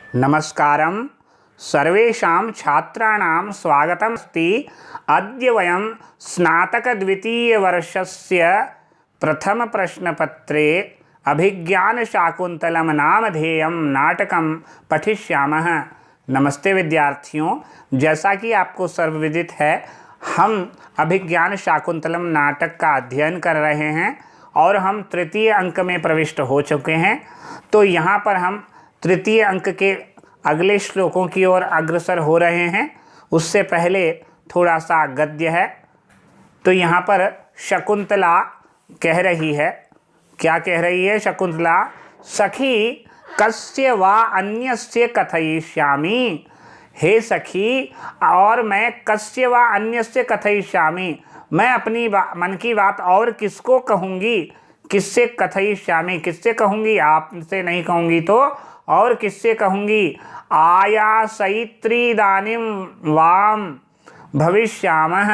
नमस्कारं सर्वेषां छात्राणां स्वागतमस्ति। अद्य वयं स्नातकद्वितीयवर्षस्य प्रथमप्रश्नपत्रे अभिज्ञानशाकुन्तलं नामधेयं नाटकं पठिष्यामः। नमस्ते विद्यार्थियों, जैसा कि आपको सर्वविदित है, हम अभिज्ञानशाकुन्तलम नाटक का अध्ययन कर रहे हैं और हम तृतीय अंक में प्रविष्ट हो चुके हैं। तो यहाँ पर हम तृतीय अंक के अगले श्लोकों की ओर अग्रसर हो रहे हैं। उससे पहले थोड़ा सा गद्य है। तो यहाँ पर शकुंतला कह रही है, क्या कह रही है शकुंतला? सखी कस्य वा अन्यस्य कथयिष्यामि। हे सखी, और मैं कस्य वा अन्यस्य कथयिष्यामि, मैं अपनी मन की बात और किसको कहूँगी? किससे कथयिष्यामि, किससे कहूँगी? आपसे नहीं कहूँगी तो और किससे कहूँगी? आयासयित्रीदानीं वाम भविष्यामः।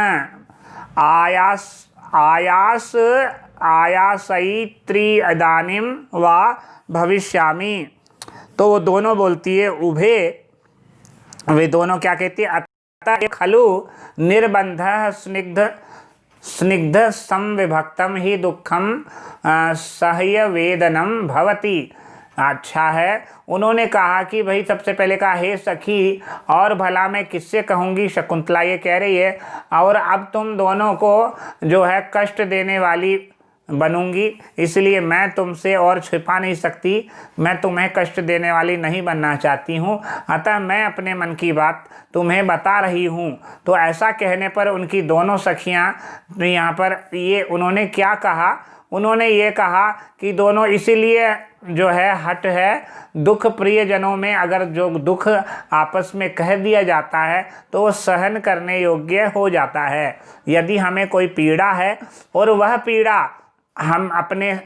आयासयित्रीदानीं वा भविष्यामि। तो वो दोनों बोलती है उभे, वे दोनों क्या कहती है? अतः खलु निर्बंधः स्निग्ध संविभक्तम ही दुखम सह्य वेदनम भवति। अच्छा है, उन्होंने कहा कि भाई सबसे पहले कहा हे सखी, और भला मैं किससे कहूँगी? शकुंतला ये कह रही है, और अब तुम दोनों को जो है कष्ट देने वाली बनूंगी, इसलिए मैं तुमसे और छिपा नहीं सकती, मैं तुम्हें कष्ट देने वाली नहीं बनना चाहती हूँ, अतः मैं अपने मन की बात तुम्हें बता रही हूँ। तो ऐसा कहने पर उनकी दोनों सखियाँ, तो यहाँ पर ये उन्होंने क्या कहा? उन्होंने ये कहा कि दोनों इसीलिए जो है हट है, दुख प्रियजनों में अगर जो दुख आपस में कह दिया जाता है तो वो सहन करने योग्य हो जाता है। यदि हमें कोई पीड़ा है और वह पीड़ा हम अपने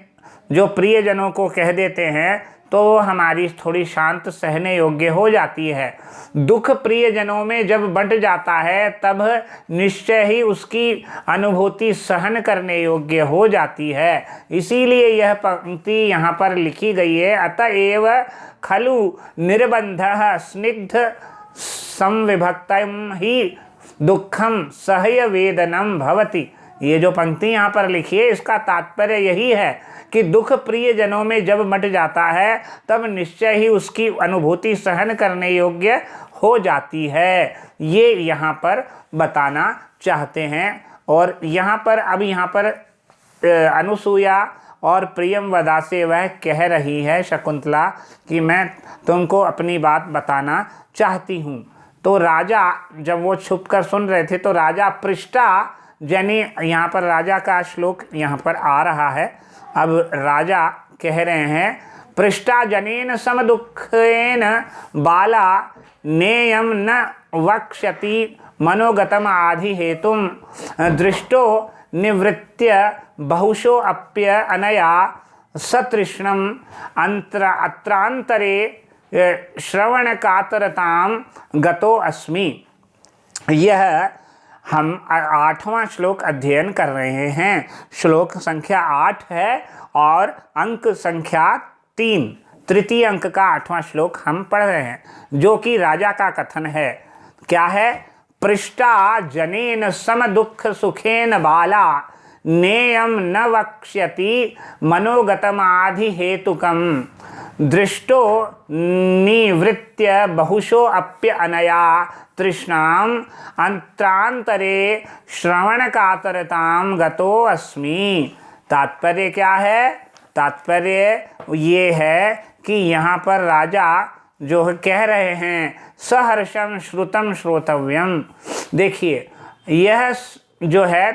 जो प्रियजनों को कह देते हैं तो वो हमारी थोड़ी शांत सहने योग्य हो जाती है। दुख प्रियजनों में जब बंट जाता है तब निश्चय ही उसकी अनुभूति सहन करने योग्य हो जाती है। इसीलिए यह पंक्ति यहाँ पर लिखी गई है, अतएव खलु निर्बंधः स्निग्ध संविभक्तम ही दुखम सह्य वेदनम भवति। ये जो पंक्ति यहाँ पर लिखी है, इसका तात्पर्य यही है कि दुख प्रिय जनों में जब मट जाता है तब निश्चय ही उसकी अनुभूति सहन करने योग्य हो जाती है। ये यहाँ पर बताना चाहते हैं। और यहाँ पर अब यहाँ पर अनुसूया और प्रियंवदा से वह कह रही है शकुंतला कि मैं तुमको अपनी बात बताना चाहती हूँ। तो राजा जब वो छुप कर सुन रहे थे तो राजा पृष्ठा जनी, यहाँ पर राजा का श्लोक यहाँ पर आ रहा है। अब राजा कह रहे हैं, पृष्ठा जनेन समदुःखेन बाला नेयम न वक्ष्यति मनोगतम आधि हेतुम दृष्टो निवृत्य बहुशो अप्य अनया सतृष्णम अत्रांतरे श्रवण कातरताम गतो अस्मि। यह हम 8वां श्लोक अध्ययन कर रहे हैं। श्लोक संख्या 8 है और अंक संख्या 3, तृतीय अंक का 8वां श्लोक हम पढ़ रहे हैं, जो कि राजा का कथन है। क्या है? पृष्ठा जनेन सम दुख सुखेन बाला नेयम न वक्ष्यति मनोगतम आधि हेतुकम दृष्टो निवृत्य बहुशो अप्य अनया तृष्णाम अंतरांतरे श्रवण कातरताम गतो अस्मि। तात्पर्य क्या है? तात्पर्य ये है कि यहाँ पर राजा जो कह रहे हैं सहर्षम श्रुतम श्रोतव्यम। देखिए, यह जो है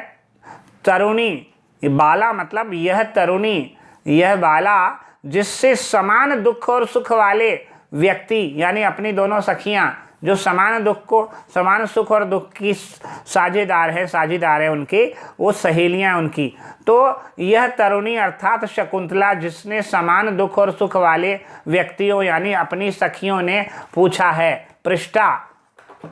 तरुणी, बाला मतलब यह तरुणी, यह बाला जिससे समान दुख और सुख वाले व्यक्ति, यानी अपनी दोनों सखियां जो समान सुख और दुख की साझेदार है उनके, वो सहेलियां उनकी। तो यह तरुणी अर्थात शकुंतला, जिसने समान दुख और सुख वाले व्यक्तियों यानी अपनी सखियों ने पूछा है, पृष्ठा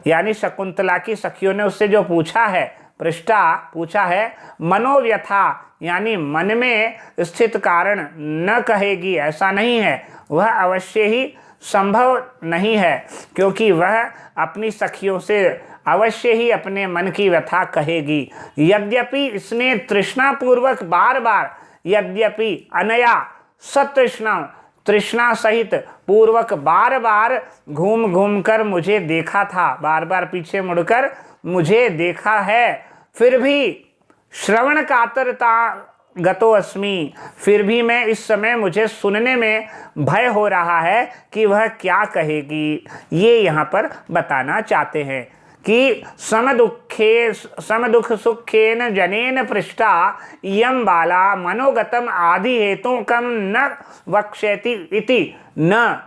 यानी शकुंतला की सखियों ने उससे जो पूछा है, पृष्ठा पूछा है, मनोव्यथा यानी मन में स्थित कारण न कहेगी, ऐसा नहीं है, वह अवश्य ही संभव नहीं है, क्योंकि वह अपनी सखियों से अवश्य ही अपने मन की व्यथा कहेगी। यद्यपि इसने तृष्णापूर्वक बार बार, यद्यपि अनया सतृष्णा, तृष्णा सहित पूर्वक बार बार घूम घूम कर मुझे देखा था, बार बार पीछे मुड़कर मुझे देखा है, फिर भी श्रवण कातरता गतो अस्मि, फिर भी मैं इस समय मुझे सुनने में भय हो रहा है कि वह क्या कहेगी। ये यहाँ पर बताना चाहते हैं कि समदुख सुखेन जनेन पृष्ठा यम बाला मनोगतम आदि हेतु कम न वक्ष्यति इति न,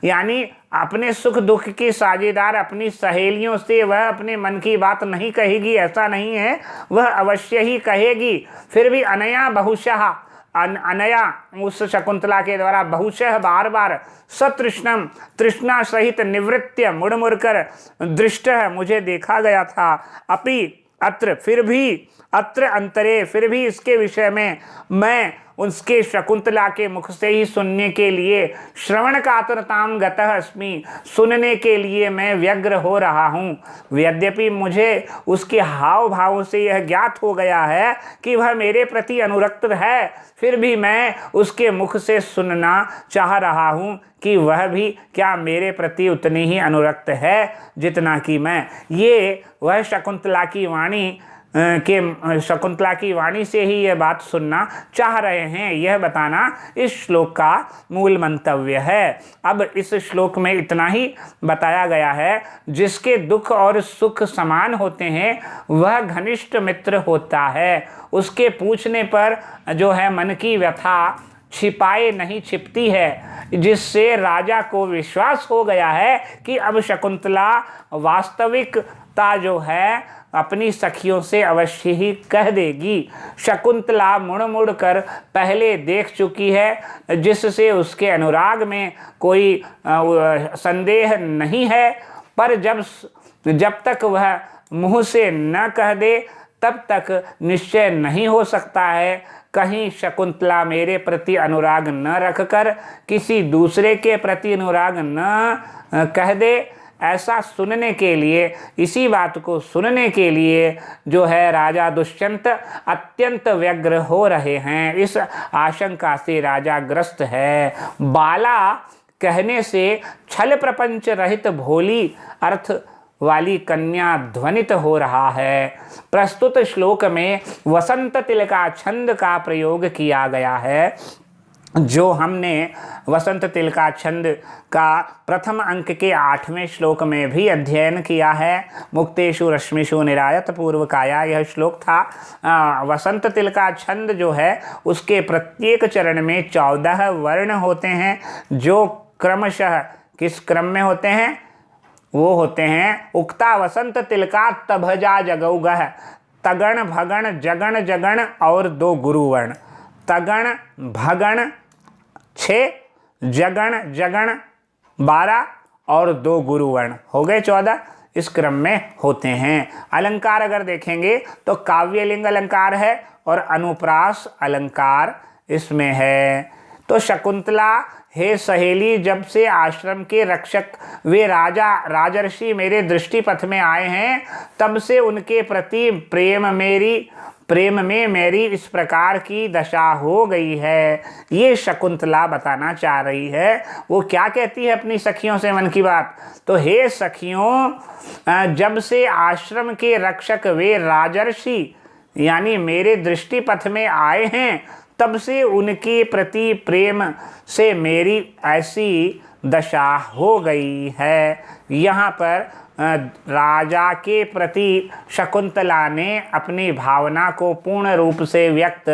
यानी अपने सुख दुख की साझेदार अपनी सहेलियों से वह अपने मन की बात नहीं कहेगी, ऐसा नहीं है, वह अवश्य ही कहेगी। फिर भी अनया बहुशः, अनया उस शकुंतला के द्वारा बहुशः बार बार सतृष्णम, तृष्णा सहित निवृत्य मुड़ मुड़कर दृष्ट मुझे देखा गया था। अपि अत्र, फिर भी अत्र अंतरे, फिर भी इसके विषय में मैं उसके शकुंतला के मुख से ही सुनने के लिए श्रवण कातरताम गतः अस्मि, सुनने के लिए मैं व्यग्र हो रहा हूँ। यद्यपि मुझे उसके हाव भाव से यह ज्ञात हो गया है कि वह मेरे प्रति अनुरक्त है, फिर भी मैं उसके मुख से सुनना चाह रहा हूँ कि वह भी क्या मेरे प्रति उतनी ही अनुरक्त है जितना कि मैं। ये वह शकुंतला की वाणी से ही यह बात सुनना चाह रहे हैं, यह बताना इस श्लोक का मूल मंतव्य है। अब इस श्लोक में इतना ही बताया गया है, जिसके दुख और सुख समान होते हैं वह घनिष्ठ मित्र होता है। उसके पूछने पर जो है मन की व्यथा छिपाए नहीं छिपती है, जिससे राजा को विश्वास हो गया है कि अब शकुंतला वास्तविकता जो है अपनी सखियों से अवश्य ही कह देगी। शकुंतला मुड़ मुड़ कर पहले देख चुकी है, जिससे उसके अनुराग में कोई संदेह नहीं है, पर जब तक वह मुंह से न कह दे तब तक निश्चय नहीं हो सकता है कहीं शकुंतला मेरे प्रति अनुराग न रखकर किसी दूसरे के प्रति अनुराग न कह दे। ऐसा सुनने के लिए, इसी बात को सुनने के लिए जो है राजा दुष्यंत अत्यंत व्यग्र हो रहे हैं। इस आशंका से राजा ग्रस्त है। बाला कहने से छल प्रपंच रहित भोली अर्थ वाली कन्या ध्वनित हो रहा है। प्रस्तुत श्लोक में वसंत तिलका छंद का प्रयोग किया गया है, जो हमने वसंत तिलका छंद का प्रथम अंक के 8वें श्लोक में भी अध्ययन किया है। मुक्तेषु रश्मिषु निरायत पूर्वकाया यह श्लोक था। वसंत तिलका छंद जो है उसके प्रत्येक चरण में 14 वर्ण होते हैं, जो क्रमशः किस क्रम में होते हैं? वो होते हैं उक्ता वसंत तिलका तभजा जगौगह, तगण भगण जगण जगण और 2 गुरुवर्ण। तगण भगण 6, जगण जगण 12 और 2 गुरुवर्ण हो गए 14, इस क्रम में होते हैं। अलंकार अगर देखेंगे तो काव्यलिंग अलंकार है और अनुप्रास अलंकार इसमें है। तो शकुंतला, हे सहेली, जब से आश्रम के रक्षक वे राजर्षि मेरे दृष्टिपथ में आए हैं, तब से उनके प्रति प्रेम में मेरी इस प्रकार की दशा हो गई है। ये शकुंतला बताना चाह रही है। वो क्या कहती है अपनी सखियों से मन की बात? तो हे सखियों, जब से आश्रम के रक्षक वे राजर्षि यानी मेरे दृष्टिपथ में आए हैं, तब से उनके प्रति प्रेम से मेरी ऐसी दशा हो गई है। यहाँ पर राजा के प्रति शकुंतला ने अपनी भावना को पूर्ण रूप से व्यक्त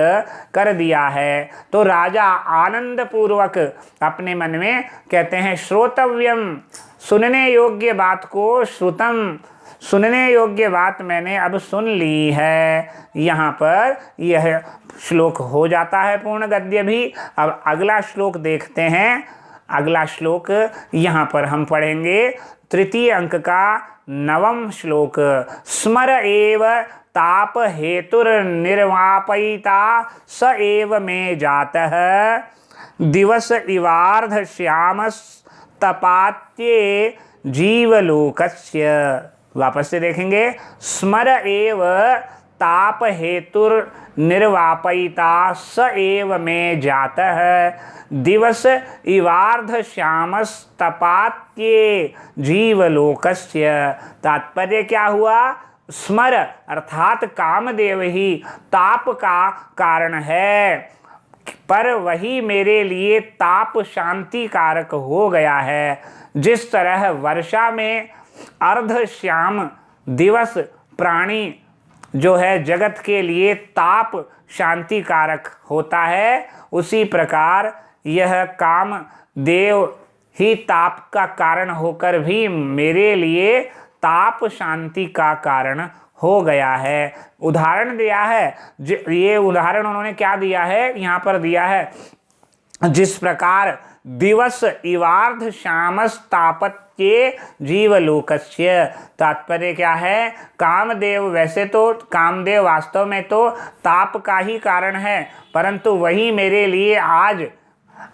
कर दिया है। तो राजा आनंद पूर्वक अपने मन में कहते हैं श्रोतव्यम, सुनने योग्य बात को श्रुतम, सुनने योग्य बात मैंने अब सुन ली है। यहाँ पर यह श्लोक हो जाता है पूर्ण गद्य भी। अब अगला श्लोक देखते हैं। अगला श्लोक यहाँ पर हम पढ़ेंगे तृतीय अंक का 9वां श्लोक। स्मर एव ताप हेतुर्निर्वापयिता स एव मे जातः दिवस इवार्ध श्यामस तपात्ये जीवलोकस्य। वापस से देखेंगे, स्मर एव ताप हेतुर निर्वापयिता स एव में जातः दिवस इवार्ध श्यामस्तपात्ये जीवलोकस्य। तात्पर्य क्या हुआ? स्मर अर्थात कामदेव ही ताप का कारण है, पर वही मेरे लिए ताप शांति कारक हो गया है। जिस तरह वर्षा में अर्धश्याम दिवस प्राणी जो है जगत के लिए ताप शांति कारक होता है, उसी प्रकार यह काम देव ही ताप का कारण होकर भी मेरे लिए ताप शांति का कारण हो गया है। उदाहरण दिया है, ये उदाहरण उन्होंने क्या दिया है, यहाँ पर दिया है, जिस प्रकार दिवस इवार्ध श्यामस्तापत्ये जीवलोकस्य। तात्पर्य क्या है? कामदेव, वैसे तो कामदेव वास्तव में तो ताप का ही कारण है, परंतु वही मेरे लिए आज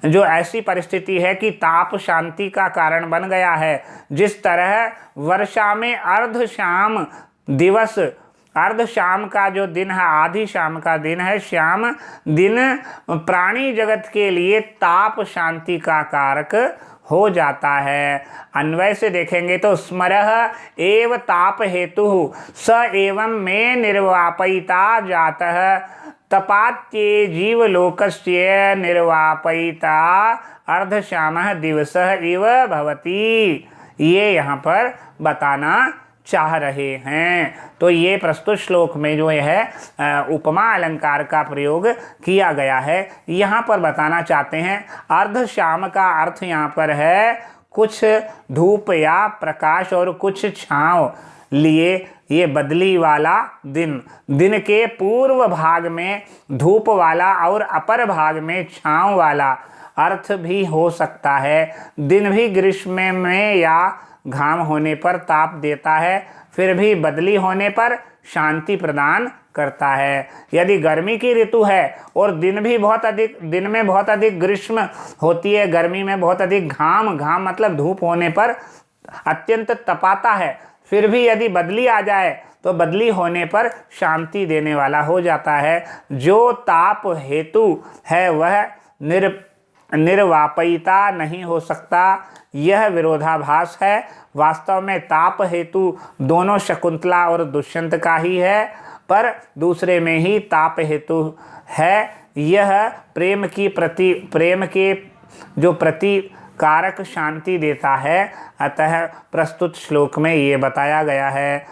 जो ऐसी परिस्थिति है कि ताप शांति का कारण बन गया है। जिस तरह वर्षा में अर्ध शाम दिवस, अर्ध शाम का जो दिन है, आधी शाम का दिन है, श्याम दिन प्राणी जगत के लिए ताप शांति का कारक हो जाता है। अन्वय से देखेंगे तो स्मरः एव ताप हेतु स एवं में निर्वापयिता जातः तपात्ये जीवलोकस्य निर्वापयिता अर्धश्यामः दिवसः इव भवति। ये यहाँ पर बताना चाह रहे हैं। तो ये प्रस्तुत श्लोक में जो है उपमा अलंकार का प्रयोग किया गया है। यहाँ पर बताना चाहते हैं अर्धश्याम का अर्थ यहाँ पर है कुछ धूप या प्रकाश और कुछ छांव लिए ये बदली वाला दिन। दिन के पूर्व भाग में धूप वाला और अपर भाग में छांव वाला अर्थ भी हो सकता है। दिन भी ग्रीष्म में या घाम होने पर ताप देता है, फिर भी बदली होने पर शांति प्रदान करता है। यदि गर्मी की ऋतु है और दिन में बहुत अधिक ग्रीष्म होती है, गर्मी में बहुत अधिक घाम मतलब धूप होने पर अत्यंत तपाता है, फिर भी यदि बदली आ जाए तो बदली होने पर शांति देने वाला हो जाता है। जो ताप हेतु है वह निर्वापयिता नहीं हो सकता, यह विरोधाभास है। वास्तव में ताप हेतु दोनों शकुंतला और दुष्यंत का ही है, पर दूसरे में ही ताप हेतु है। यह प्रेम के जो प्रति कारक शांति देता है, अतः प्रस्तुत श्लोक में ये बताया गया है।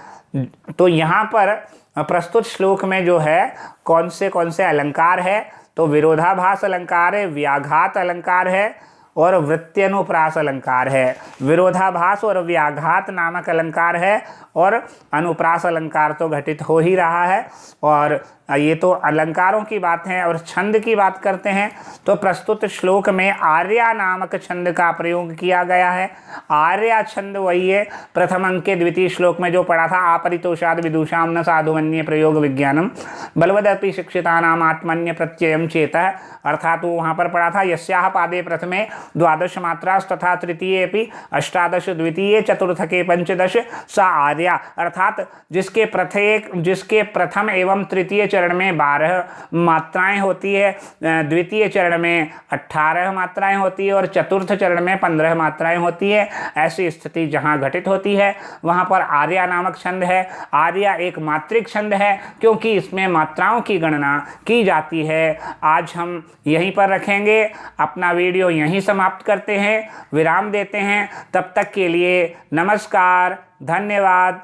तो यहाँ पर प्रस्तुत श्लोक में जो है कौन से अलंकार है, तो विरोधाभास अलंकार है, व्याघात अलंकार है और वृत्त्यनुप्रास अलंकार है। विरोधाभास और व्याघात नामक अलंकार है और अनुप्रास अलंकार तो घटित हो ही रहा है। और ये तो अलंकारों की बात है। और छंद की बात करते हैं तो प्रस्तुत श्लोक में आर्या नामक छंद का प्रयोग किया गया है। आर्या छंद वही है प्रथम अंक के द्वितीय श्लोक में जो पढ़ा था, आपरितोषाद विदुषाम न साधुमन्ये प्रयोग विज्ञानम बलवदपि शिक्षितानाम आत्मन्य प्रत्ययम चेतः। अर्थात वो वहाँ पर पढ़ा था यस्याह पादे प्रथमे 12 मात्रास तथा तृतीये अपि 18 द्वितीय चतुर्थके 15 सा आर्या। अर्थात जिसके प्रथम एवं तृतीय चरण में 12 मात्राएं होती है, द्वितीय चरण में 18 मात्राएं होती है और चतुर्थ चरण में 15 मात्राएं होती है। ऐसी स्थिति जहां घटित होती है वहां पर आर्या नामक छंद है। आर्या एक मात्रिक छंद है क्योंकि इसमें मात्राओं की गणना की जाती है। आज हम यहीं पर रखेंगे, अपना वीडियो यहीं समाप्त करते हैं, विराम देते हैं। तब तक के लिए नमस्कार, धन्यवाद।